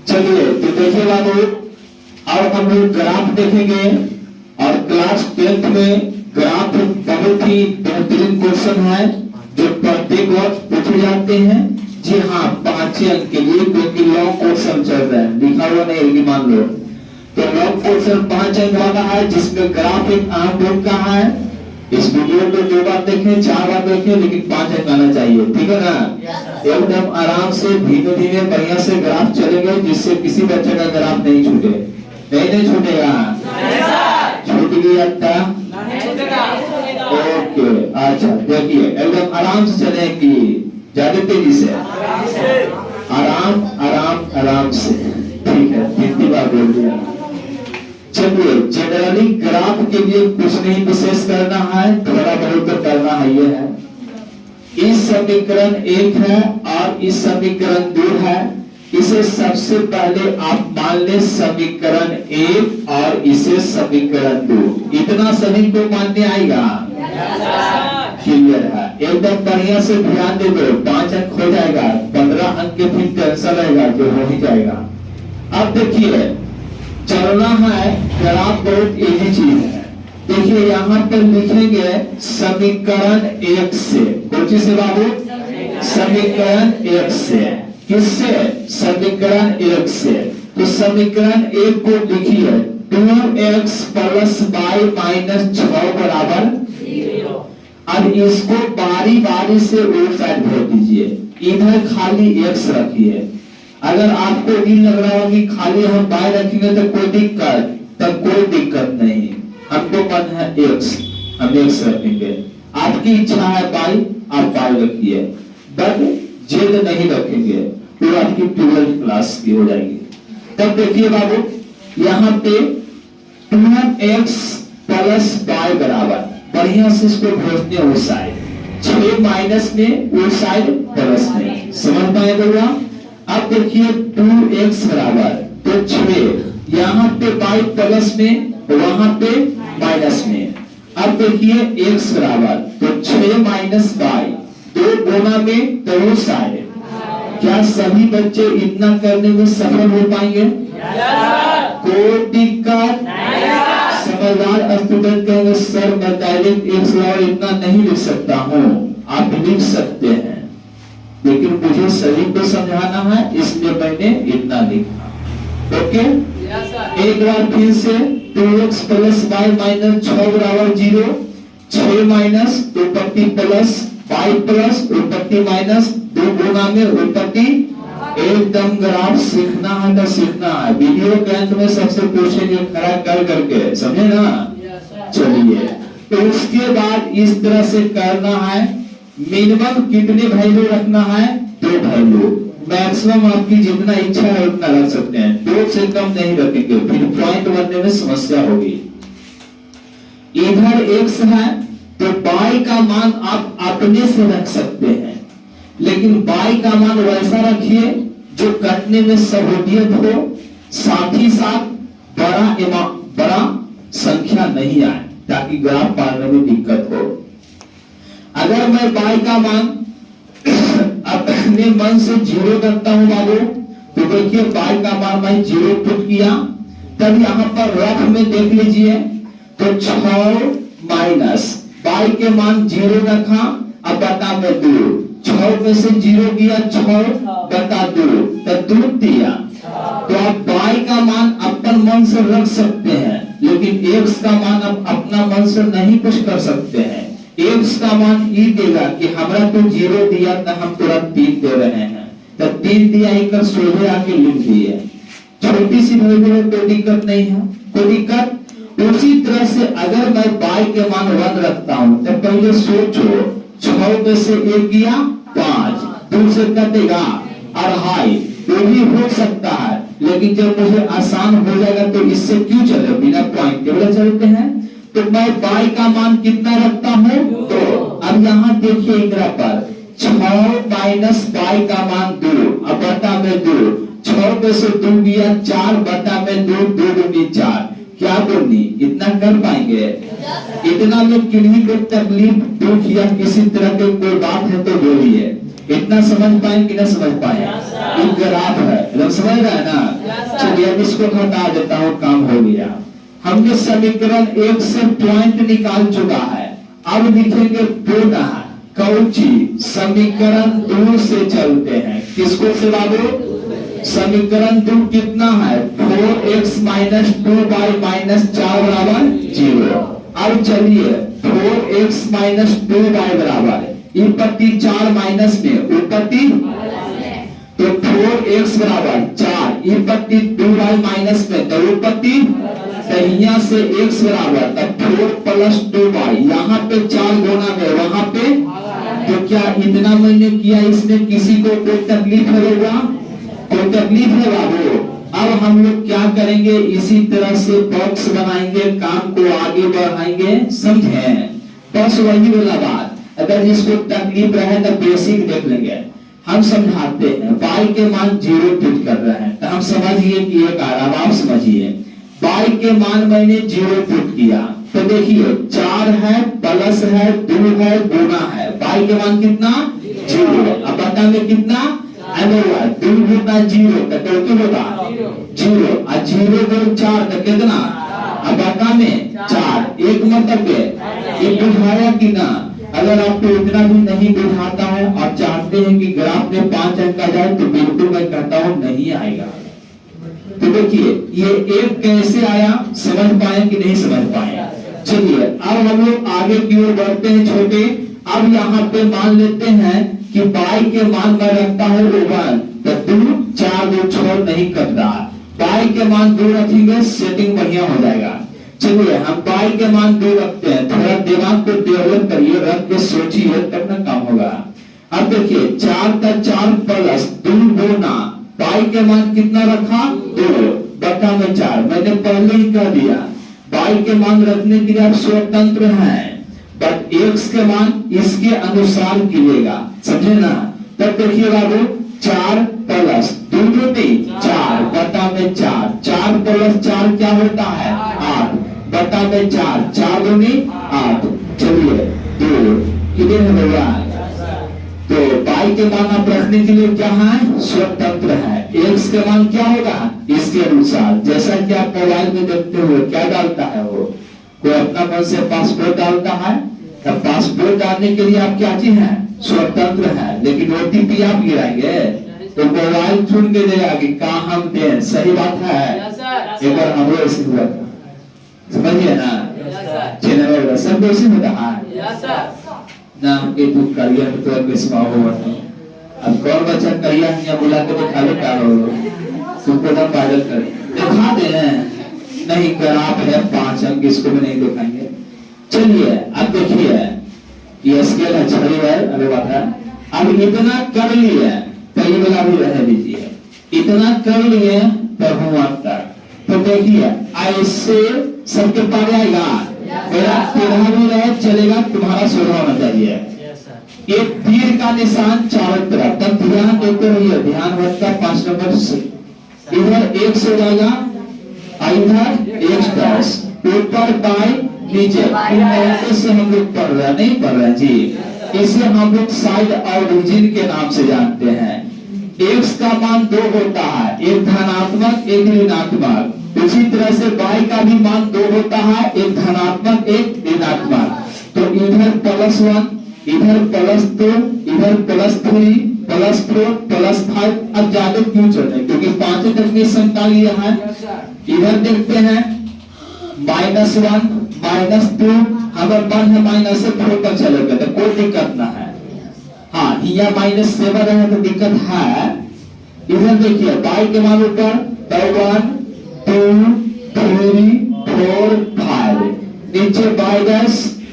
चलिए तो देखिए बाबू, अब हम लोग ग्राफ देखेंगे और क्लास 10th में ग्राफ बहुत ही बेहतरीन क्वेश्चन है जो प्रत्येक वर्ष पूछे जाते हैं। जी हाँ, 5 अंक के लिए, क्योंकि लॉन्ग क्वेश्चन चल रहा है, लिखा हुआ नहीं है कि मान लो। तो लॉन्ग क्वेश्चन 5 अंक वाला है जिसमें ग्राफ एक अहम भूमिका है। इस वीडियो को 2 बार देखें, 4 बार देखें, लेकिन 5 अंक आना चाहिए, ठीक है ना? एकदम आराम से धीमे धीमे बढ़िया से ग्राफ चलेंगे जिससे किसी बच्चे का ग्राफ नहीं छूटे। नहीं छूटेगा? छूट गया ओके, अच्छा देखिए एकदम आराम से चलेंगी, ज्यादा तेजी से, आराम आराम आराम से, ठीक है? 3 बार बोल दिया। चलिए, जनरली ग्राफ के लिए कुछ नहीं विशेष करना है, थोड़ा बहुत तो करना है। ये है, इस समीकरण 1 है और इस समीकरण 2 है। इसे सबसे पहले आप मान ले समीकरण 1 और इसे समीकरण 2। इतना सभी को मानने आएगा? क्लियर है? एकदम बढ़िया से ध्यान दे दो, 5 अंक हो जाएगा, 15 अंक के फिर टेंशन रहेगा जो हो ही जाएगा। अब देखिए, चलना है ग्राफ बहुत इजी चीज है। देखिए यहाँ पर लिखेंगे समीकरण 1 से, कौन से बाबू? समीकरण 1 से। किससे? समीकरण 1 से। तो समीकरण 1 को लिखिए 2x प्लस y माइनस 6 बराबर 0। अब इसको बारी बारी से उस साइड भेज दीजिए, इधर खाली x रखिए। अगर आपको ये लग रहा हो कि खाली हम y रखेंगे तो कोई दिक्कत, तब कोई दिक्कत नहीं। हमको मन है x, हम x रखेंगे। आपकी इच्छा है y, आप y रखिए, बट जिद नहीं रखेंगे, तो आपकी 12th क्लास की हो जाएगी। तब देखिए बाबू, यहाँ पे 2x प्लस y बराबर, बढ़िया से इसको भेजते हैं उस साइड, 6 माइनस में उस साइड प्लस में, समझ पाए बोला? अब देखिए 2x बराबर तो 6, यहाँ पे y प्लस में, वहां पे माइनस में। अब देखिए x बराबर तो 6 माइनस y, 2 गुना में तो उस साइड। क्या सभी बच्चे इतना करने में सफल हो पाएंगे? कोई दिक्कत? समझदार स्टूडेंट कहेंगे सर मैं डायरेक्ट x और इतना नहीं लिख सकता हूँ। आप लिख सकते हैं, लेकिन मुझे सभी को समझाना है, इसलिए मैंने इतना लिखा। ओके, एक बार फिर से 2x प्लस y माइनस 6 बराबर 0, 6 माइनस उत्पत्ति प्लस y प्लस उत्पत्ति माइनस 2 गुना में उत्पत्ति। एकदम ग्राफ सीखना है तो सीखना है, वीडियो के अंत में सबसे पूछेंगे खड़ा कर करके, समझे ना? चलिए, तो उसके बाद इस तरह से करना है। मिनिमम कितने वैल्यू रखना है? 2 वैल्यू। मैक्सिमम आपकी जितना इच्छा है उतना रख सकते हैं, 2 से कम नहीं रखेंगे, फिर पॉइंट बनने में समस्या होगी। इधर x है तो y का मान आप अपने से रख सकते हैं, लेकिन y का मान वैसा रखिए जो कटने में सहूलियत हो, साथ ही साथ बड़ा संख्या नहीं आए, ताकि ग्राफ पाने में दिक्कत हो। अगर मैं y का मान अपने मन से 0 रखता हूं बाबू, तो देखिए y का मान मैं 0 पुट किया, तब यहाँ पर रफ में देख लीजिए तो 6 माइनस y के मान 0 रखा, अब बता में 2, 6 में से 0 किया, 6 बता 2, तब 2 दिया। तो आप y का मान अपन मन से रख सकते हैं, लेकिन x का मान आप अपना मन से नहीं कुछ कर सकते हैं। x का मान ये देगा कि हमारा तो 0 दिया था, हम तुरंत 3 दे रहे हैं, तब 3 दिया, एक सोझे आके लिख दिए। छोटी सी वैल्यू में कोई दिक्कत नहीं है, कोई दिक्कत। उसी तरह से अगर मैं y के मान 1 रखता हूं, तो पहले सोचो 6 में से 1 गया 5, 2 से कटेगा 2.5, तो भी हो सकता है, लेकिन जब मुझे आसान हो जाएगा तो इससे क्यों चले, बिना पॉइंट टेबल चलते हैं। तो मैं y का मान कितना रखता हूँ? तो अब यहाँ देखिए इधर पर 6 माइनस y का मान 2, अब बटा में 2, 6 में से 2 गया 4, बटा में 2, 2 दूनी 4, क्या बोलनी? इतना कर पाएंगे? इतना में किन्हीं को तकलीफ दुख या किसी तरह की कोई बात है तो बोलिए, इतना समझ पाए कि ना समझ पाए? ग्राफ है, समझ रहा है ना? चलिए अब इसको घटा देता हूँ, काम हो गया। हमने समीकरण 1 से पॉइंट निकाल चुका है। अब लिखेंगे पुनः कौची समीकरण 2 से चलते हैं। किसको से बाबू? समीकरण 2 कितना है? 4x माइनस 2y माइनस 4 बराबर 0। अब चलिए 4x माइनस 2y बराबर इपत्ति 4 माइनस में उपत्ति, तो 4x बराबर 4 इपत्ति 2y माइनस में तो उपत्ति, यहाँ से x बराबर तब 4 प्लस 2y, यहाँ पे 4 गुना में वहां पे, तो क्या इतना मैंने किया इसमें किसी को कोई तकलीफ होगा? कोई तकलीफ है बाबू? अब हम लोग क्या करेंगे, इसी तरह से बॉक्स बनाएंगे, काम को आगे बढ़ाएंगे, समझे? बस वही वाला बात, अगर जिसको तकलीफ रहे तो बेसिक देख लेंगे। हम समझाते हैं y के मान 0 फिट कर रहे हैं, तो हम समझिए कि एक अब आप समझिए y के मान मैंने 0 फिट किया, तो देखिए 4 है प्लस है 2 है गुना है, y के मान कितना 0। अब बता में कितना 2 गुना 0 तो क्या होगा 0 और 0 गुना 4 तो कितना, अब बता में 4 एक मतलब ये बुझाया कि ना? अगर आपको इतना भी नहीं बुझाता है और चाहते हैं कि ग्राफ में 5 अंक आ जाए तो बिल्कुल मैं कहता हूँ नहीं आएगा। तो देखिए ये एक कैसे आया, समझ पाए कि नहीं समझ पाए? चलिए अब हम लोग आगे की ओर बढ़ते हैं छोटे। अब यहाँ पे मान लेते हैं कि y के मान में रखता है 1, तो 2 4 2 छोड़ नहीं कट रहा, y के मान 2 रखेंगे, सेटिंग बढ़िया हो जाएगा। चलिए हम y के मान 2 रखते हैं, थोड़ा दिमाग को डेवलप करिए, रख के सोचिए तब ना काम होगा। अब देखिए 4 का 4 प्लस 2 गुना y के मान कितना रखा 2 बटा में 4, मैंने पहले ही कह दिया y के मान रखने के लिए आप स्वतंत्र हैं, बट x के मान इसके अनुसार कीजिएगा, समझे ना? तब देखिए बाबू 4 प्लस 2 4 बटा में 4, 4 प्लस 4 क्या होता है 8 बटा में 4, 4 दूनी 8। चलिए 2 कितने है भैया? तो y के मान आप रखने के लिए क्या है स्वतंत्र है, x के मान क्या होगा इसके अनुसार, जैसा कि आप मोबाइल में देखते हुए क्या डालता है वो, कोई अपना मन से पासपोर्ट डालता है, तब पासपोर्ट डालने के लिए आप क्या चीज है स्वतंत्र है, लेकिन ओटीपी आप गिराएंगे तो मोबाइल चुन के देगा कि कहाँ हम दे, सही बात है? एक बार हम लोग ऐसे हुआ था, समझिए ना? चैनल सब ऐसे होता है ना कि तू करियर में तो किस्म हुआ था, अब कौन बच्चा करियर यहाँ बुला के दिखा ले क्या हो, तुमको ना पागल कर दिखा दे नहीं कर, आप है 5 अंक इसको भी नहीं दिखाएंगे। चलिए अब देखिए ये स्केल अच्छा है, अरे बात है। अब इतना कर लिए तो ये वाला भी रह दीजिए, इतना कर लिए तो हुआ तक, तो देखिए ऐसे सबके पास आएगा, मेरा 13 भी रहे चलेगा, तुम्हारा 16 होना चाहिए। एक तीर का निशान चारों तरफ, तब ध्यान देते रहिए, ध्यान रखकर 5 नंबर से इधर 1 से जाएगा, इधर 1 10 ऊपर बाई नीचे, से हम लोग पढ़ रहे नहीं पढ़ रहे जी, इसे हम लोग साइड ऑरिजिन के नाम से जानते हैं। x का मान 2 होता है, एक धनात्मक एक ऋणात्मक, उसी तरह से y का भी मान 2 होता है, एक धनात्मक एक ऋणात्मक, तो इधर +1 इधर +2 इधर +3 +4 +5। अब ज्यादा क्यों चल रहे, क्योंकि 5 तक में संख्या लिया है। इधर देखते हैं -1 -2, अगर 1 है माइनस से 4 तक चलेगा तो कोई दिक्कत ना है। हाँ यहाँ -7 है तो दिक्कत है। इधर देखिए y के मान ऊपर 1 2 3 4 5, नीचे y'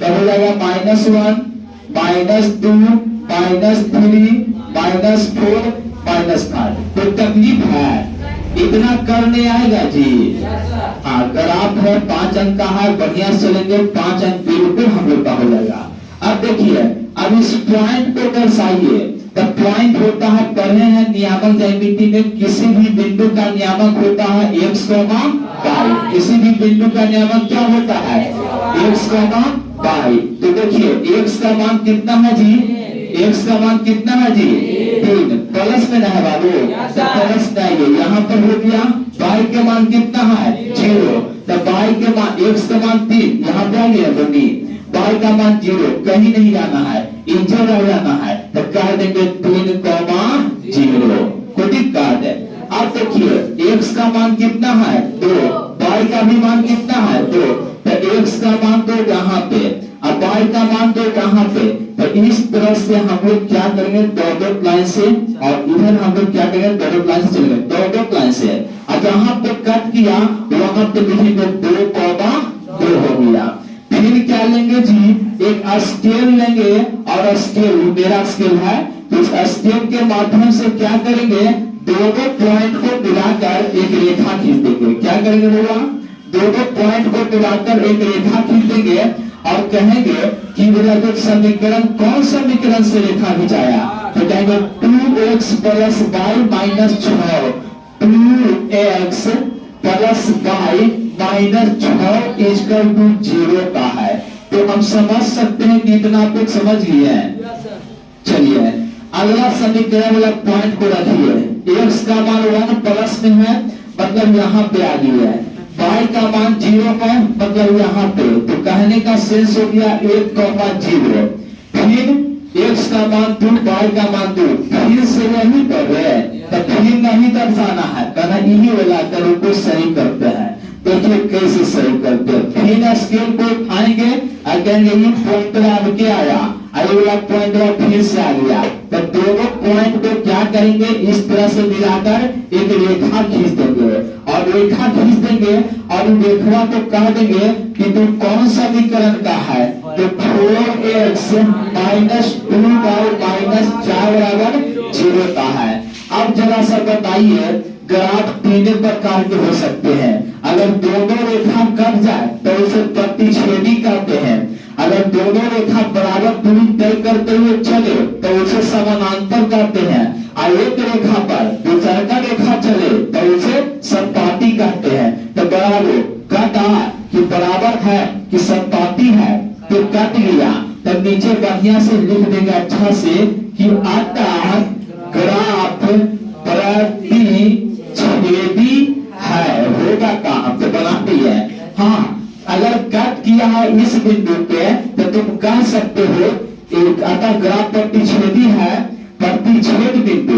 तो हो जाएगा -1 -2 -3 -4 -5। तो तकलीफ है, इतना करने आएगा जी? अगर आप है 5 अंक का है, बढ़िया चलेंगे, 5 अंक बिल्कुल हम लोग का हो जाएगा। अब देखिए अब इस पॉइंट को दर्शाइए, तो पॉइंट होता है, पढ़े हैं नियामक ज्यामिति में, किसी भी बिंदु का नियामक होता है x, y, किसी भी बिंदु का नियामक क्या होता है x, y। तो देखिए x का मान कितना है जी, x का मान कितना है जी 3, प्लस में ना है बाबू, तो प्लस नहीं है, यहाँ पर हो गया का मान कितना है 0, तो y के मान x का मान 3, यहाँ पे आ गया बनी, y का मान 0, कहीं नहीं जाना है, इंजर रह जाना है, तो कह देंगे 3,0, कोई दिक्कत है। अब देखिए x का मान कितना है 2, y का भी मान कितना है 2, तो x का मान 2 यहाँ पे, अब y का मान 2 यहाँ पे, तो इस तरह से हम लोग क्या करेंगे डॉटेड लाइन से, और इधर हम लोग क्या करेंगे डॉटेड लाइन से चलेंगे, डॉटेड लाइन से। अब जहाँ पे कट किया वहां पे लिखेंगे 2,2 हो गया। फिर क्या लेंगे जी, एक स्केल लेंगे, और स्केल मेरा स्केल है, तो इस स्केल के माध्यम से क्या करेंगे दोनों पॉइंट को मिलाकर एक रेखा खींच देंगे। क्या करेंगे बोला, दोनों पॉइंट को मिलाकर एक रेखा खींच देंगे, और कहेंगे कि जो समीकरण कौन समीकरण से रेखा खिंचाया, तो कहेंगे 2x plus y minus 6, 2x plus y minus 6 equal to 0 का है। तो हम समझ सकते हैं कि इतना आप लोग समझ लिए हैं। चलिए अगला समीकरण वाला पॉइंट को रखिए, x का मान 1 प्लस में है, मतलब यहाँ पे आ गया है, y का मान 0 है, मतलब यहाँ पे, तो कहने का सेंस हो गया 1,0। फिर x का मान 2, y का मान 2, फिर से नहीं कर रहे, तो फिर नहीं दर्शाना है, कहना यही वाला करो को सही करते हैं। देखिए कैसे सही करते हैं, फिर स्केल को उठाएंगे, कहेंगे ये पॉइंट अब क्या आया, अगला पॉइंट फिर से आ गया, तो दोनों पॉइंट को क्या करेंगे इस तरह से मिलाकर एक रेखा खींच देंगे, और रेखा खींच देंगे, और रेखा को कह देंगे कि तुम कौन सा समीकरण का है, तो 4x माइनस 2y माइनस 4 बराबर 0 का है। अब जरा सा बताइए, ग्राफ तीन प्रकार के हो सकते हैं, अगर दोनों रेखा कट जाए तो उसे प्रतिच्छेदी कहते हैं, अगर दोनों रेखा बराबर दूरी तय करते हुए चले तो उसे समानांतर कहते हैं, और एक रेखा पर दूसरा का रेखा चले तो उसे समपाती कहते हैं। तो बराबर कटा कि बराबर है कि समपाती है, तो कट गया, तो नीचे बढ़िया से लिख देंगे अच्छा से कि आता ग्राफ प्रतिच्छेदी है, होगा कहां पे बनाती है। हाँ, अगर कट किया है इस बिंदु पे तो तुम कह सकते हो एक अतः ग्राफ प्रतिच्छेदी है, प्रतिच्छेद बिंदु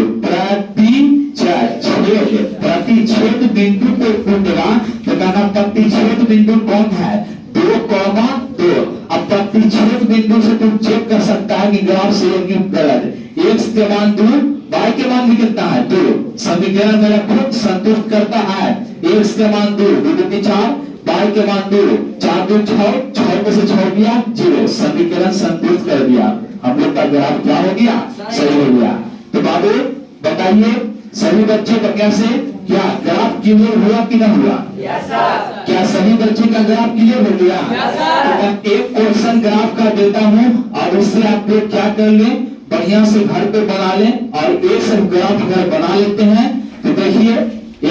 प्रतिच्छेद बिंदु को ढूंढना, तो कहना प्रतिच्छेद बिंदु कौन है 2,2। अब प्रतिच्छेद बिंदु से तुम चेक कर सकता है कि ग्राफ से गलत, x के मान 2, y के मान भी कितना है 2, समीकरण मेरा खुद संतुष्ट करता है, x के मान 2, 2 4, y के मान 2, 4 2 6, 6 में से 6 दिया 0, समीकरण संतुष्ट कर दिया, हम लोग का ग्राफ क्या हो गया सही हो गया। तो बाबू बताइए सभी बच्चे का कैसे क्या ग्राफ क्लियर हुआ कि नहीं हुआ? क्या सभी बच्चे का ग्राफ क्लियर हो गया? तो मैं एक क्वेश्चन ग्राफ का देता हूँ, और उससे आप लोग क्या कर ले बढ़िया से घर पे बना लें, और एक सब ग्राफ अगर बना लेते हैं तो देखिए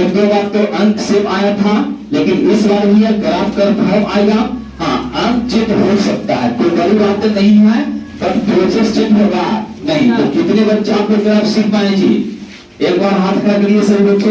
एक दो बार तो अंक सेम आया था, लेकिन इस बार भी ग्राफ का फॉर्म आएगा। हाँ, अंक चेंज हो सकता है, कोई बड़ी बात नहीं है, पर प्रोसेस चेंज होगा नहीं। तो कितने बच्चे आप लोग ग्राफ सीख पाए जी? एक बार हाथ खड़ा करिए सभी बच्चे।